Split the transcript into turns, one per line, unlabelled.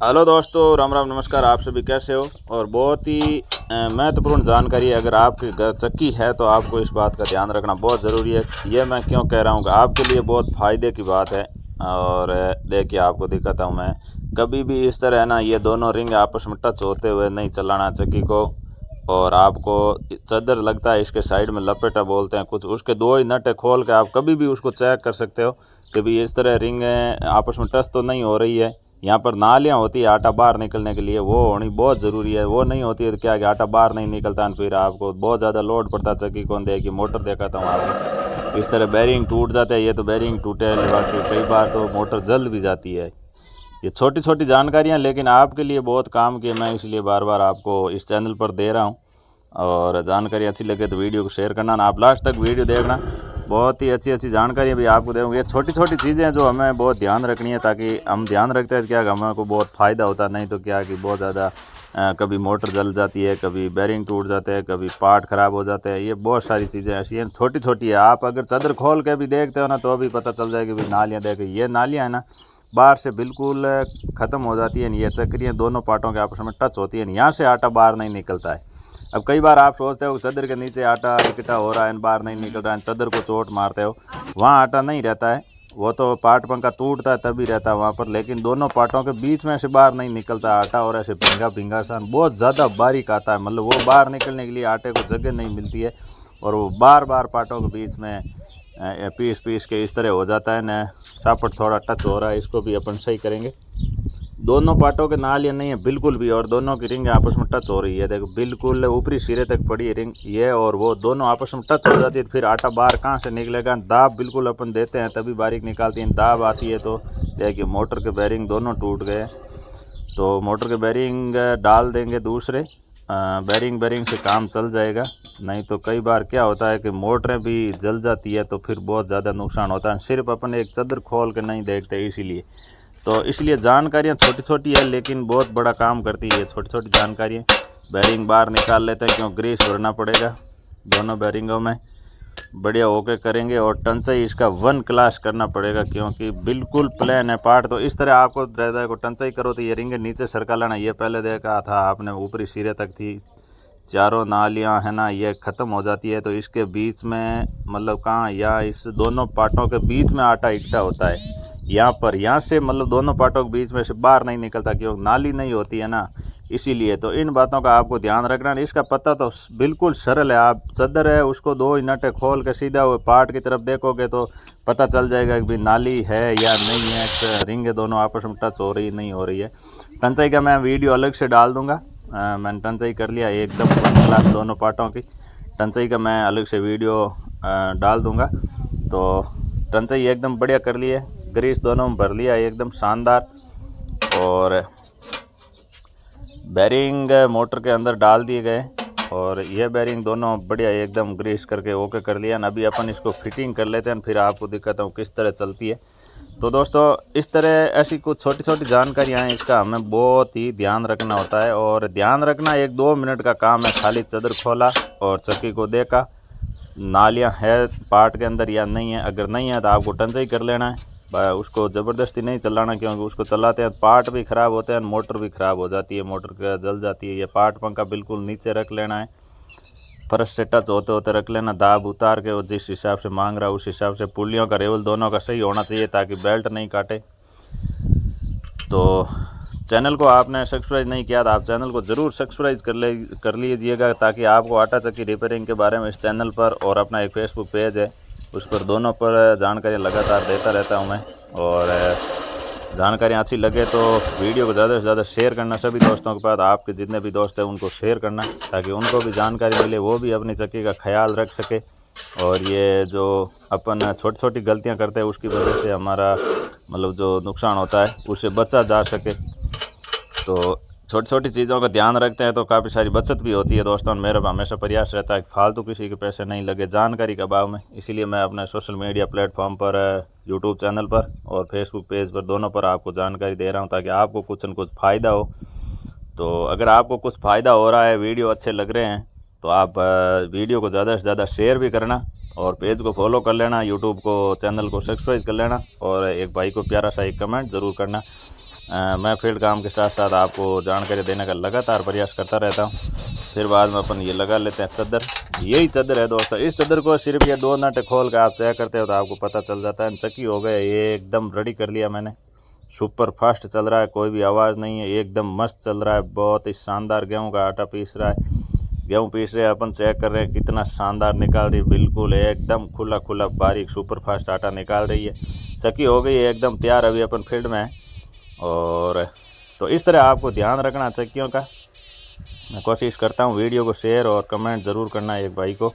Hello दोस्तों, राम राम, नमस्कार। आप सभी कैसे हो? और बहुत ही महत्वपूर्ण जानकारी, अगर आपके घर चक्की है तो आपको इस बात का ध्यान रखना बहुत ज़रूरी है। ये मैं क्यों कह रहा हूँ कि आपके लिए बहुत फ़ायदे की बात है। और देखिए, आपको दिखाता हूँ मैं। कभी भी इस तरह है ना, ये दोनों रिंग आपस में टच होते हुए नहीं चलाना चक्की को। और आपको चादर लगता है इसके साइड में लपेटा बोलते हैं कुछ, उसके दो ही नट खोल के आप कभी भी उसको चेक कर सकते हो कि भी इस तरह रिंग आपस में टच तो नहीं हो रही है। यहाँ पर नालियाँ होती है आटा बाहर निकलने के लिए, वो होनी बहुत ज़रूरी है। वो नहीं होती है तो क्या कि आटा बाहर नहीं निकलता है, फिर आपको बहुत ज़्यादा लोड पड़ता है चक्की को। देखिए, मोटर देखा था वहाँ पर इस तरह बैरिंग टूट जाता है। ये तो बैरिंग टूटे, बाकी कई बार तो मोटर जल भी जाती है। ये छोटी छोटी जानकारियाँ लेकिन आपके लिए बहुत काम की, मैं इसलिए बार बार आपको इस चैनल पर दे रहा हूँ। और जानकारी अच्छी लगे तो वीडियो को शेयर करना ना, आप लास्ट तक वीडियो देखना। बहुत ही अच्छी अच्छी जानकारी भी आपको दूँगा। ये छोटी छोटी चीज़ें हैं जो हमें बहुत ध्यान रखनी है, ताकि हम ध्यान रखते हैं तो क्या हमें को बहुत फ़ायदा होता है। नहीं तो क्या कि बहुत ज़्यादा कभी मोटर जल जाती है, कभी बैरिंग टूट जाते हैं, कभी पार्ट ख़राब हो जाते हैं। ये बहुत सारी चीज़ें ऐसी हैं, छोटी छोटी है। आप अगर चादर खोल के भी देखते हो ना तो भी पता चल जाएगी। भी नालियाँ देखो, ये नालियाँ है ना बाहर से बिल्कुल ख़त्म हो जाती है। ये चक्रियाँ दोनों पार्टों के आपस में टच होती है, यहाँ से आटा बाहर नहीं निकलता है। अब कई बार आप सोचते हो चादर के नीचे आटा इकट्ठा हो रहा है, बाहर नहीं निकल रहा है, चादर को चोट मारते हो, वहाँ आटा नहीं रहता है। वो तो पार्ट पंखा टूटता है तभी रहता है वहाँ पर, लेकिन दोनों पार्टों के बीच में से बाहर नहीं निकलता आटा। और ऐसे भिंगा भिंगा सा बहुत ज़्यादा बारीक आता है, मतलब वो बाहर निकलने के लिए आटे को जगह नहीं मिलती है। और वो बार बार पार्टों के बीच में पीस पीस के इस तरह हो जाता है ना। सापट थोड़ा टच हो रहा है, इसको भी अपन सही करेंगे। दोनों पार्टों के नालियाँ नहीं है बिल्कुल भी, और दोनों की रिंग आपस में टच हो रही है। देखो, बिल्कुल ऊपरी सिरे तक पड़ी है रिंग ये, और वो दोनों आपस में टच हो जाती है तो फिर आटा बाहर कहाँ से निकलेगा। दाब बिल्कुल अपन देते हैं तभी बारीक निकालती हैं, दाब आती है तो देखिए मोटर के बैरिंग दोनों टूट गए। तो मोटर के बैरिंग डाल देंगे दूसरे, बैरिंग से काम चल जाएगा। नहीं तो कई बार क्या होता है कि मोटरें भी जल जाती है तो फिर बहुत ज़्यादा नुकसान होता है। सिर्फ अपन एक चादर खोल के नहीं देखते, इसलिए जानकारियाँ छोटी छोटी है लेकिन बहुत बड़ा काम करती है। छोटी छोटी जानकारियाँ। बैरिंग बाहर निकाल लेते हैं क्यों ग्रीस भरना पड़ेगा दोनों बैरिंगों में, बढ़िया होके करेंगे। और टंचाई इसका 1 क्लास करना पड़ेगा क्योंकि बिल्कुल प्लेन है पार्ट। तो इस तरह आपको रहता है को टंचाई करो तो ये रिंगे नीचे सरका लेना। ये पहले देखा था आपने, ऊपरी सिरे तक थी, चारों नालियाँ है ना, ये ख़त्म हो जाती है तो इसके बीच में मतलब कहाँ, या इस दोनों पार्टों के बीच में आटा इकट्ठा होता है यहाँ पर। यहाँ से मतलब दोनों पार्टों के बीच में से बाहर नहीं निकलता क्योंकि नाली नहीं होती है ना, इसीलिए। तो इन बातों का आपको ध्यान रखना। इसका पता तो बिल्कुल सरल है। आप चादर है उसको 2 ही नट खोल के सीधा वो पार्ट की तरफ देखोगे तो पता चल जाएगा कि भाई नाली है या नहीं है, रिंगे दोनों आपस में टच हो रही नहीं हो रही है। टंचाई का मैं वीडियो अलग से डाल दूंगा। मैंने टंचाई कर लिया एकदम क्लास दोनों पार्टों की। टंचाई का मैं अलग से वीडियो डाल दूंगा। तो टंचाई एकदम बढ़िया कर ली है, ग्रीस दोनों में भर लिया एकदम शानदार। और बैरिंग मोटर के अंदर डाल दिए गए और ये बैरिंग दोनों बढ़िया एकदम ग्रीस करके ओके कर लिया। अभी अपन इसको फिटिंग कर लेते हैं, फिर आपको दिखाता हूँ किस तरह चलती है। तो दोस्तों, इस तरह ऐसी कुछ छोटी छोटी जानकारियाँ हैं, इसका हमें बहुत ही ध्यान रखना होता है। और ध्यान रखना 1-2 मिनट का काम है। खाली चादर खोला और चक्की को देखा नालियाँ है पार्ट के अंदर या नहीं है। अगर नहीं है तो आपको टंचाई कर लेना है। उसको ज़बरदस्ती नहीं चलाना क्योंकि उसको चलाते हैं पार्ट भी ख़राब होते हैं, मोटर भी ख़राब हो जाती है, मोटर का जल जाती है। ये पार्ट पंखा बिल्कुल नीचे रख लेना है, फर्श से टच होते होते रख लेना। दाब उतार के वो जिस हिसाब से मांग रहा है उस हिसाब से। पुलियों का रेवल दोनों का सही होना चाहिए ताकि बेल्ट नहीं काटे। तो चैनल को आपने सब्सक्राइब नहीं किया तो आप चैनल को ज़रूर सब्सक्राइब कर लीजिएगा, ताकि आपको आटा चक्की रिपेयरिंग के बारे में इस चैनल पर, और अपना एक फेसबुक पेज है उस पर, दोनों पर जानकारी लगातार देता रहता हूं मैं। और जानकारियाँ अच्छी लगे तो वीडियो को ज़्यादा से ज़्यादा शेयर करना सभी दोस्तों के पास। आपके जितने भी दोस्त हैं उनको शेयर करना ताकि उनको भी जानकारी मिले, वो भी अपनी चक्की का ख्याल रख सके। और ये जो अपन छोटी छोटी गलतियां करते हैं उसकी वजह से हमारा मतलब जो नुकसान होता है उससे बचा जा सके। तो छोटी छोटी चीज़ों का ध्यान रखते हैं तो काफ़ी सारी बचत भी होती है दोस्तों। मेरा हमेशा प्रयास रहता है कि फालतू किसी के पैसे नहीं लगे जानकारी के अभाव में। इसीलिए मैं अपने सोशल मीडिया प्लेटफॉर्म पर, यूट्यूब चैनल पर और फेसबुक पेज पर, दोनों पर आपको जानकारी दे रहा हूं ताकि आपको कुछ न कुछ फ़ायदा हो। तो अगर आपको कुछ फ़ायदा हो रहा है, वीडियो अच्छे लग रहे हैं, तो आप वीडियो को ज़्यादा से ज़्यादा शेयर भी करना और पेज को फॉलो कर लेना, यूट्यूब को चैनल को सब्सक्राइब कर लेना और एक भाई को प्यारा सा एक कमेंट ज़रूर करना। मैं फील्ड काम के साथ साथ आपको जानकारी देने का लगातार प्रयास करता रहता हूँ। फिर बाद में अपन ये लगा लेते हैं चादर। यही चादर है दोस्तों। इस चादर को सिर्फ ये 2 नट खोल के आप चेक करते हो तो आपको पता चल जाता है। चक्की हो गए ये एकदम रेडी कर लिया मैंने, सुपर फास्ट चल रहा है, कोई भी आवाज़ नहीं है, एकदम मस्त चल रहा है, बहुत ही शानदार। गेहूँ का आटा पीस रहा है, गेहूँ पीस रहे हैं अपन, चेक कर रहे हैं कितना शानदार निकाल रही है, बिल्कुल एकदम खुला खुला बारीक सुपर फास्ट आटा निकाल रही है। चक्की हो गई है एकदम तैयार, अभी अपन फील्ड में है। और तो इस तरह आपको ध्यान रखना चक्कियों का। मैं कोशिश करता हूँ वीडियो को शेयर और कमेंट ज़रूर करना एक भाई को।